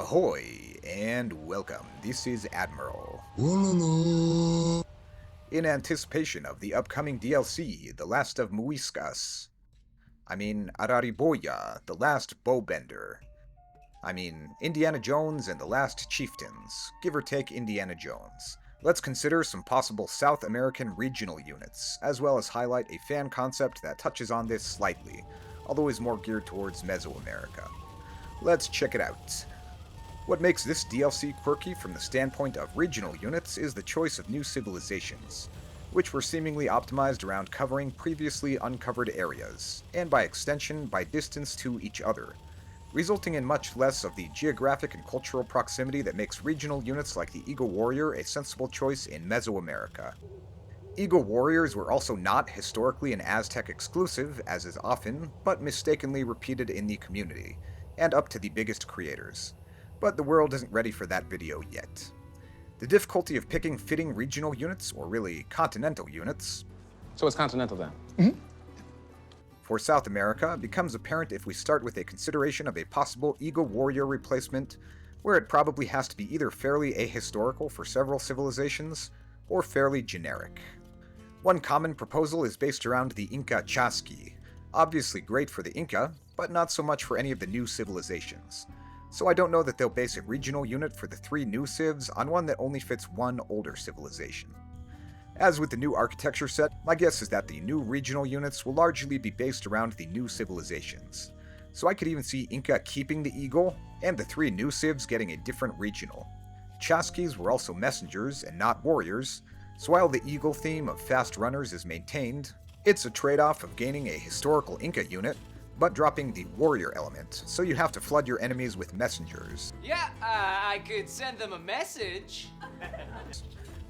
Ahoy, and welcome. This is Admiral. Wololo. In anticipation of the upcoming DLC, The Last of Arariboya, The Last Bowbender. Indiana Jones and The Last Chieftains, give or take Indiana Jones. Let's consider some possible South American regional units, as well as highlight a fan concept that touches on this slightly, although is more geared towards Mesoamerica. Let's check it out. What makes this DLC quirky from the standpoint of regional units is the choice of new civilizations, which were seemingly optimized around covering previously uncovered areas, and by extension by distance to each other, resulting in much less of the geographic and cultural proximity that makes regional units like the Eagle Warrior a sensible choice in Mesoamerica. Eagle Warriors were also not historically an Aztec exclusive, as is often, but mistakenly repeated in the community, and up to the biggest creators. But the world isn't ready for that video yet. The difficulty of picking fitting regional units, or really continental units, So it's continental then? for South America becomes apparent if we start with a consideration of a possible Eagle Warrior replacement, where it probably has to be either fairly ahistorical for several civilizations, or fairly generic. One common proposal is based around the Inca Chasqui, obviously great for the Inca, but not so much for any of the new civilizations. So I don't know that they'll base a regional unit for the three new civs on one that only fits one older civilization. As with the new architecture set, my guess is that the new regional units will largely be based around the new civilizations. So I could even see Inca keeping the Eagle, and the three new civs getting a different regional. Chasquis were also messengers and not warriors, so while the Eagle theme of fast runners is maintained, it's a trade-off of gaining a historical Inca unit, but dropping the warrior element, so you have to flood your enemies with messengers, Yeah, I could send them a message.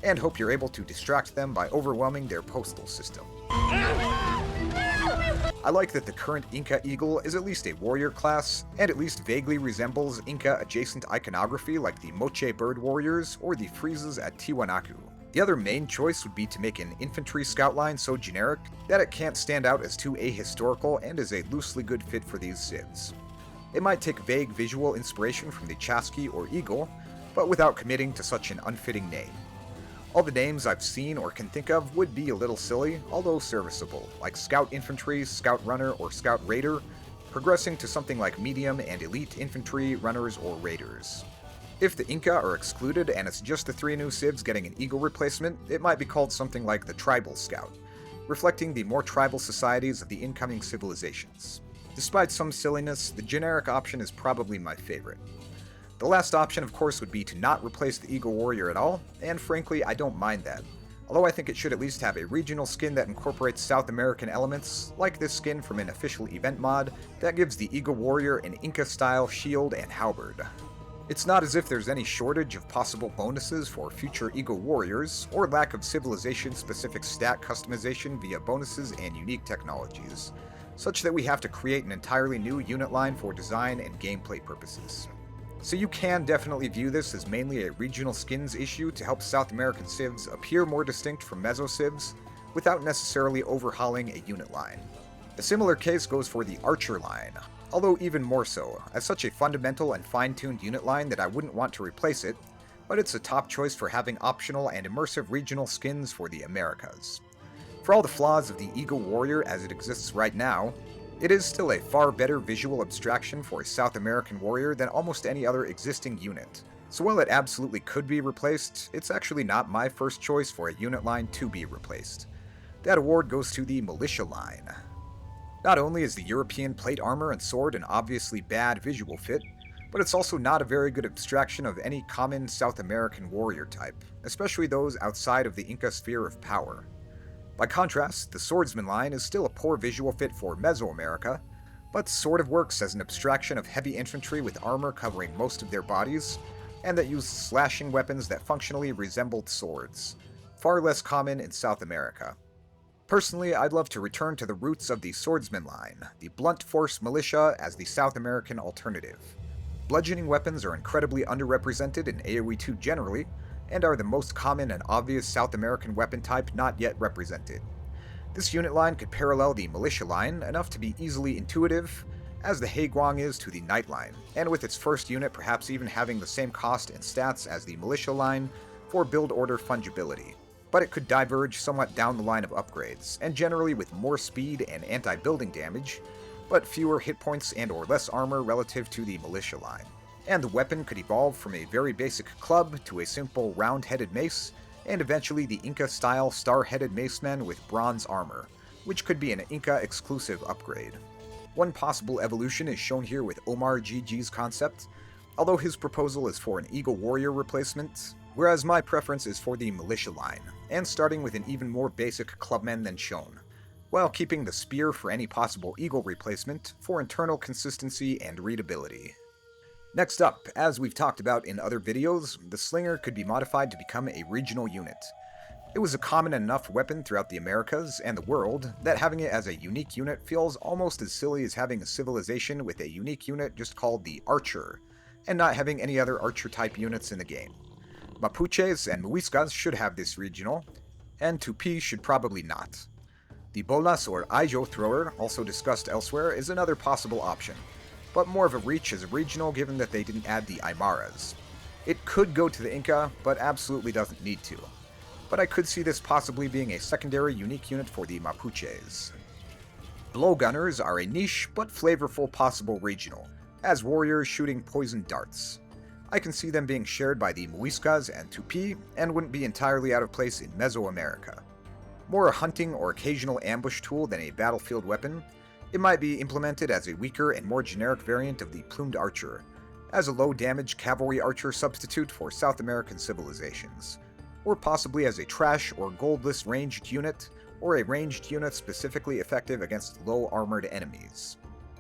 and hope you're able to distract them by overwhelming their postal system. I like that the current Inca Eagle is at least a warrior class, and at least vaguely resembles Inca-adjacent iconography like the Moche Bird Warriors or the friezes at Tiwanaku. The other main choice would be to make an infantry scout line so generic that it can't stand out as too ahistorical and is a loosely good fit for these civs. It might take vague visual inspiration from the Chasqui or Eagle, but without committing to such an unfitting name. All the names I've seen or can think of would be a little silly, although serviceable, like Scout Infantry, Scout Runner, or Scout Raider, progressing to something like Medium and Elite Infantry, Runners, or Raiders. If the Inca are excluded and it's just the three new civs getting an Eagle replacement, it might be called something like the Tribal Scout, reflecting the more tribal societies of the incoming civilizations. Despite some silliness, the generic option is probably my favorite. The last option, of course, would be to not replace the Eagle Warrior at all, and frankly, I don't mind that. Although I think it should at least have a regional skin that incorporates South American elements, like this skin from an official event mod that gives the Eagle Warrior an Inca-style shield and halberd. It's not as if there's any shortage of possible bonuses for future Eagle Warriors, or lack of civilization-specific stat customization via bonuses and unique technologies, such that we have to create an entirely new unit line for design and gameplay purposes. So you can definitely view this as mainly a regional skins issue to help South American civs appear more distinct from Meso civs, without necessarily overhauling a unit line. A similar case goes for the Archer line, although even more so, as such a fundamental and fine-tuned unit line that I wouldn't want to replace it, but it's a top choice for having optional and immersive regional skins for the Americas. For all the flaws of the Eagle Warrior as it exists right now, it is still a far better visual abstraction for a South American warrior than almost any other existing unit. So while it absolutely could be replaced, it's actually not my first choice for a unit line to be replaced. That award goes to the Militia line. Not only is the European plate armor and sword an obviously bad visual fit, but it's also not a very good abstraction of any common South American warrior type, especially those outside of the Inca sphere of power. By contrast, the Swordsman line is still a poor visual fit for Mesoamerica, but sort of works as an abstraction of heavy infantry with armor covering most of their bodies, and that used slashing weapons that functionally resembled swords, far less common in South America. Personally, I'd love to return to the roots of the Swordsman line, the blunt force militia as the South American alternative. Bludgeoning weapons are incredibly underrepresented in AoE 2 generally, and are the most common and obvious South American weapon type not yet represented. This unit line could parallel the Militia line enough to be easily intuitive, as the Haiguang is to the Knight line, and with its first unit perhaps even having the same cost and stats as the Militia line for build order fungibility. But it could diverge somewhat down the line of upgrades, and generally with more speed and anti-building damage, but fewer hit points and or less armor relative to the Militia line. And the weapon could evolve from a very basic club to a simple round-headed mace, and eventually the Inca-style star-headed maceman with bronze armor, which could be an Inca-exclusive upgrade. One possible evolution is shown here with Omar GG's concept, although his proposal is for an Eagle Warrior replacement, whereas my preference is for the Militia line, and starting with an even more basic clubman than shown, while keeping the Spear for any possible Eagle replacement for internal consistency and readability. Next up, as we've talked about in other videos, the Slinger could be modified to become a regional unit. It was a common enough weapon throughout the Americas and the world that having it as a unique unit feels almost as silly as having a civilization with a unique unit just called the Archer, and not having any other Archer-type units in the game. Mapuches and Muiscas should have this regional, and Tupi should probably not. The Bolas or Ajo thrower, also discussed elsewhere, is another possible option, but more of a reach as a regional given that they didn't add the Aymaras. It could go to the Inca, but absolutely doesn't need to. But I could see this possibly being a secondary unique unit for the Mapuches. Blowgunners are a niche but flavorful possible regional, as warriors shooting poison darts. I can see them being shared by the Muiscas and Tupi, and wouldn't be entirely out of place in Mesoamerica. More a hunting or occasional ambush tool than a battlefield weapon, it might be implemented as a weaker and more generic variant of the plumed archer, as a low-damage cavalry archer substitute for South American civilizations, or possibly as a trash or goldless ranged unit, or a ranged unit specifically effective against low-armored enemies.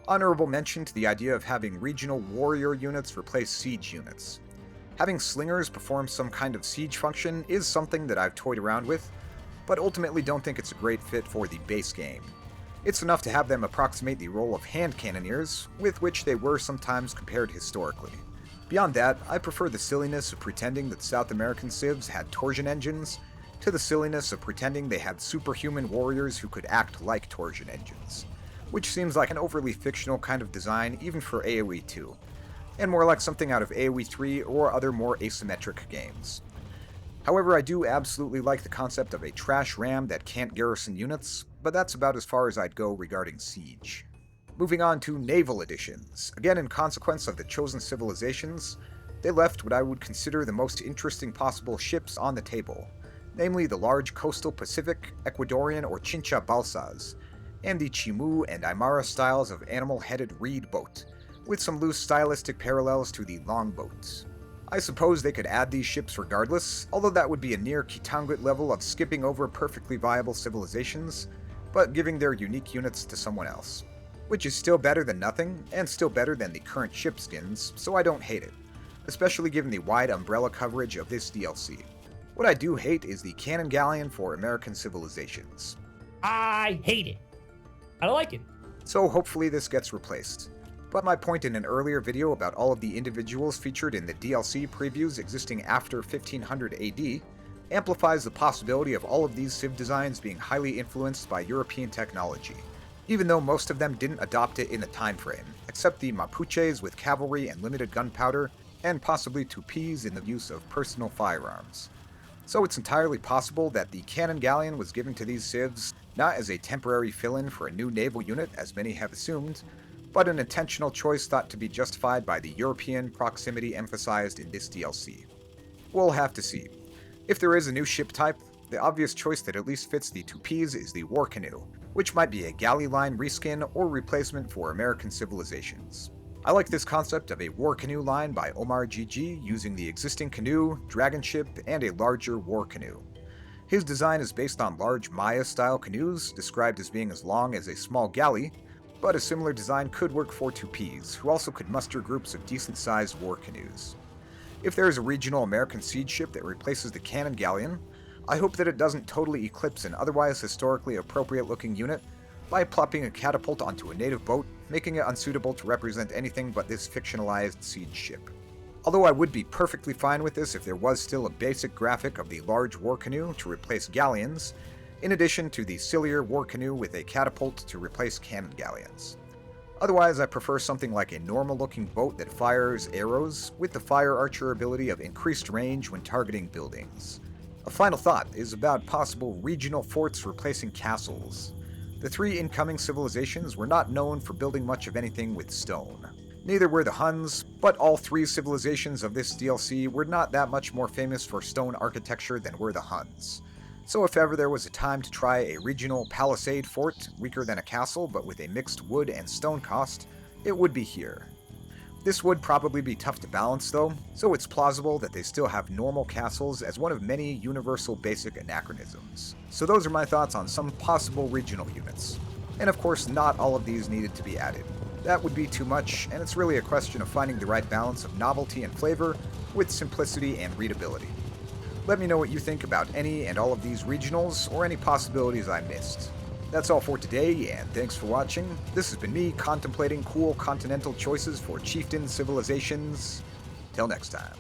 Honorable mention to the idea of having regional warrior units replace siege units. Having slingers perform some kind of siege function is something that I've toyed around with, but ultimately don't think it's a great fit for the base game. It's enough to have them approximate the role of hand cannoneers, with which they were sometimes compared historically. Beyond that, I prefer the silliness of pretending that South American civs had torsion engines, to the silliness of pretending they had superhuman warriors who could act like torsion engines, which seems like an overly fictional kind of design even for AoE 2, and more like something out of AoE 3 or other more asymmetric games. However, I do absolutely like the concept of a trash ram that can't garrison units, but that's about as far as I'd go regarding Siege. Moving on to naval additions. Again, in consequence of the chosen civilizations, they left what I would consider the most interesting possible ships on the table, namely the large coastal Pacific, Ecuadorian or Chincha balsas, and the Chimu and Aymara styles of animal-headed reed boat, with some loose stylistic parallels to the longboats. I suppose they could add these ships regardless, although that would be a near Kitanglet level of skipping over perfectly viable civilizations, but giving their unique units to someone else. Which is still better than nothing, and still better than the current ship skins, so I don't hate it, especially given the wide umbrella coverage of this DLC. What I do hate is the cannon galleon for American civilizations. I hate it. I don't like it. So hopefully this gets replaced. But my point in an earlier video about all of the individuals featured in the DLC previews existing after 1500 AD amplifies the possibility of all of these civ designs being highly influenced by European technology, even though most of them didn't adopt it in the time frame, except the Mapuches with cavalry and limited gunpowder, and possibly Tupis in the use of personal firearms. So it's entirely possible that the cannon galleon was given to these civs not as a temporary fill-in for a new naval unit as many have assumed, but an intentional choice thought to be justified by the European proximity emphasized in this DLC. We'll have to see. If there is a new ship type, the obvious choice that at least fits the Tupis is the War Canoe, which might be a galley line reskin or replacement for American civilizations. I like this concept of a War Canoe line by Omar GG using the existing canoe, dragon ship, and a larger war canoe. His design is based on large Maya-style canoes, described as being as long as a small galley, but a similar design could work for Tupis, who also could muster groups of decent-sized war canoes. If there is a regional American siege ship that replaces the cannon galleon, I hope that it doesn't totally eclipse an otherwise historically appropriate-looking unit by plopping a catapult onto a native boat, making it unsuitable to represent anything but this fictionalized siege ship. Although I would be perfectly fine with this if there was still a basic graphic of the large war canoe to replace galleons, in addition to the sillier war canoe with a catapult to replace cannon galleons. Otherwise, I prefer something like a normal-looking boat that fires arrows, with the fire archer ability of increased range when targeting buildings. A final thought is about possible regional forts replacing castles. The 3 incoming civilizations were not known for building much of anything with stone. Neither were the Huns, but all 3 civilizations of this DLC were not that much more famous for stone architecture than were the Huns. So if ever there was a time to try a regional palisade fort, weaker than a castle but with a mixed wood and stone cost, it would be here. This would probably be tough to balance though, so it's plausible that they still have normal castles as one of many universal basic anachronisms. So those are my thoughts on some possible regional units. And of course, not all of these needed to be added. That would be too much, and it's really a question of finding the right balance of novelty and flavor with simplicity and readability. Let me know what you think about any and all of these regionals, or any possibilities I missed. That's all for today, and thanks for watching. This has been me contemplating cool continental choices for chieftain civilizations. Till next time.